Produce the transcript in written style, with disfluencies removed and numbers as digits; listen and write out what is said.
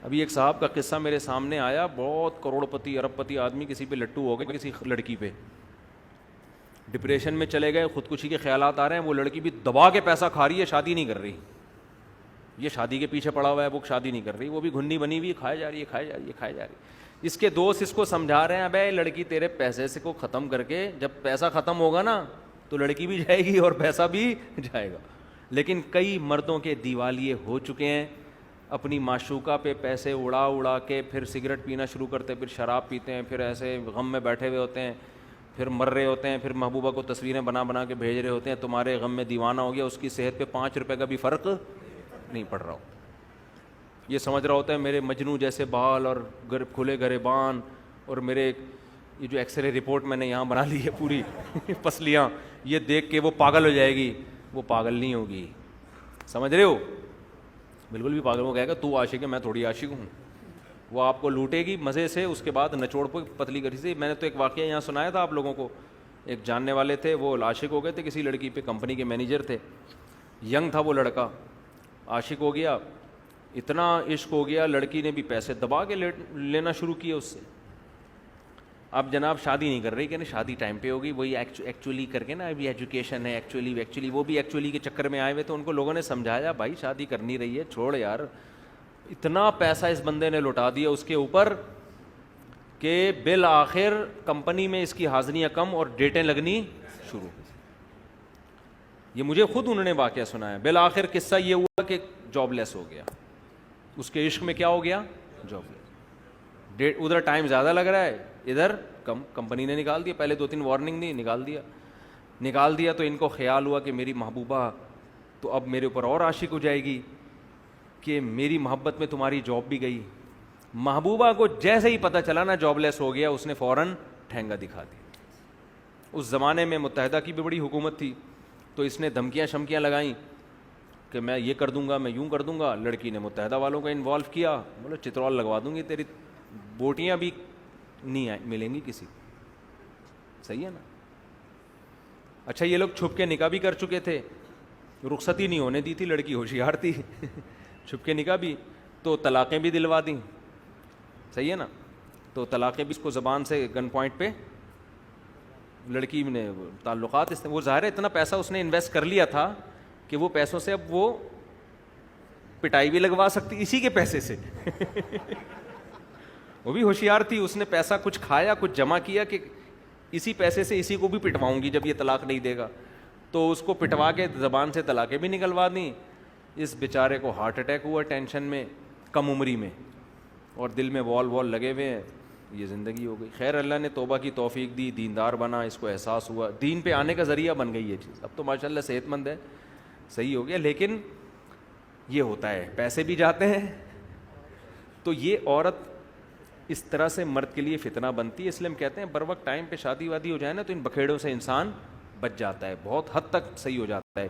ابھی ایک صاحب کا قصہ میرے سامنے آیا, بہت کروڑ پتی ارب پتی آدمی, کسی پہ لٹو ہو گئے, کسی لڑکی پہ, ڈپریشن میں چلے گئے, خودکشی کے خیالات آ رہے ہیں, وہ لڑکی بھی دبا کے پیسہ کھا رہی ہے, شادی نہیں کر رہی, یہ شادی کے پیچھے پڑا ہوا ہے, وہ شادی نہیں کر رہی, وہ بھی گھنی بنی ہوئی, کھائے جا رہی ہے, کھائے جا رہی ہے, کھائے جا رہی ہے. اس کے دوست اس کو سمجھا رہے ہیں, ابے لڑکی تیرے پیسے سے کو ختم کر کے, جب پیسہ ختم ہوگا نا تو لڑکی بھی جائے گی اور پیسہ بھی جائے گا. لیکن کئی مردوں کے دیوالیے ہو چکے ہیں, اپنی معشوقہ پہ پیسے اڑا اڑا کے پھر سگریٹ پینا شروع کرتے ہیں, پھر شراب پیتے ہیں, پھر ایسے غم میں بیٹھے ہوئے ہوتے ہیں, پھر مر رہے ہوتے ہیں, پھر محبوبہ کو تصویریں بنا بنا کے بھیج رہے ہوتے ہیں, تمہارے غم میں دیوانہ ہو گیا, اس کی صحت پہ 5 روپے کا بھی فرق نہیں پڑ رہا ہو. یہ سمجھ رہا ہوتا ہے میرے مجنو جیسے بال اور کھلے گریبان, اور میرے یہ جو ایکس رے رپورٹ میں نے یہاں بنا لی ہے پوری پسلیاں, یہ دیکھ کے وہ پاگل ہو جائے گی. وہ پاگل نہیں ہوگی, سمجھ رہے ہو, بالکل بھی پاگل. وہ کہے گا تو عاشق ہے, میں تھوڑی عاشق ہوں. وہ آپ کو لوٹے گی مزے سے, اس کے بعد نچوڑ پہ پتلی کری سے. میں نے تو ایک واقعہ یہاں سنایا تھا آپ لوگوں کو, ایک جاننے والے تھے, وہ عاشق ہو گئے تھے کسی لڑکی پہ, کمپنی کے مینیجر تھے, ینگ تھا وہ لڑکا, عاشق ہو گیا, اتنا عشق ہو گیا, لڑکی نے بھی پیسے دبا کے لینا شروع کیے اس سے. اب جناب شادی نہیں کر رہی, کہ شادی ٹائم پہ ہوگی, وہی ایکچولی کر کے نا, ابھی ایجوکیشن ہے, ایکچولی وہ بھی ایکچولی کے چکر میں آئے ہوئے. تو ان کو لوگوں نے سمجھایا, بھائی شادی کرنی رہی ہے, چھوڑ یار. اتنا پیسہ اس بندے نے لوٹا دیا اس کے اوپر کہ بالآخر کمپنی میں اس کی حاضریاں کم اور ڈیٹیں لگنی شروع. یہ مجھے خود انہوں نے واقعہ سنایا. بالآخر قصہ یہ ہوا کہ جاب لیس ہو گیا, اس کے عشق میں کیا ہو گیا, جاب لیس. ادھر ٹائم زیادہ لگ رہا ہے, ادھر کم. کمپنی نے نکال دیا, پہلے 2-3 وارننگ دی, نکال دیا. تو ان کو خیال ہوا کہ میری محبوبہ تو اب میرے اوپر اور عاشق ہو جائے گی, کہ میری محبت میں تمہاری جاب بھی گئی. محبوبہ کو جیسے ہی پتہ چلا نا جاب لیس ہو گیا, اس نے فوراً ٹھینگا دکھا دیا. اس زمانے میں متحدہ کی بھی بڑی حکومت تھی, تو اس نے دھمکیاں شمکیاں لگائیں کہ میں یہ کر دوں گا, میں یوں کر دوں گا. لڑکی نے متحدہ والوں کو انوالو کیا, بولے چترول لگوا دوں گی, تیری بوٹیاں بھی نہیں ملیں گی کسی. صحیح ہے نا. اچھا یہ لوگ چھپ کے نکاح بھی کر چکے تھے, رخصتی نہیں ہونے دی تھی, لڑکی ہوشیار تھی چھپ کے نکاح بھی, تو طلاقیں بھی دلوا دیں. صحیح ہے نا. تو طلاقیں بھی اس کو زبان سے گن پوائنٹ پہ, لڑکی نے تعلقات, وہ ظاہر ہے اتنا پیسہ اس نے انویسٹ کر لیا تھا کہ وہ پیسوں سے اب وہ پٹائی بھی لگوا سکتی اسی کے پیسے سے وہ بھی ہوشیار تھی, اس نے پیسہ کچھ کھایا, کچھ جمع کیا کہ اسی پیسے سے اسی کو بھی پٹواؤں گی جب یہ طلاق نہیں دے گا. تو اس کو پٹوا کے زبان سے طلاقیں بھی نکلوا دیں. اس بیچارے کو ہارٹ اٹیک ہوا ٹینشن میں, کم عمری میں, اور دل میں وال لگے ہوئے ہیں. یہ زندگی ہو گئی. خیر اللہ نے توبہ کی توفیق دی, دیندار بنا, اس کو احساس ہوا, دین پہ آنے کا ذریعہ بن گئی یہ چیز. اب تو ماشاءاللہ صحت مند ہے, صحیح ہو گیا. لیکن یہ ہوتا ہے, پیسے بھی جاتے ہیں. تو یہ عورت اس طرح سے مرد کے لیے فتنہ بنتی ہے. اس لیے ہم کہتے ہیں بر وقت ٹائم پہ شادی وادی ہو جائے نا, تو ان بکھیڑوں سے انسان بچ جاتا ہے, بہت حد تک صحیح ہو جاتا ہے.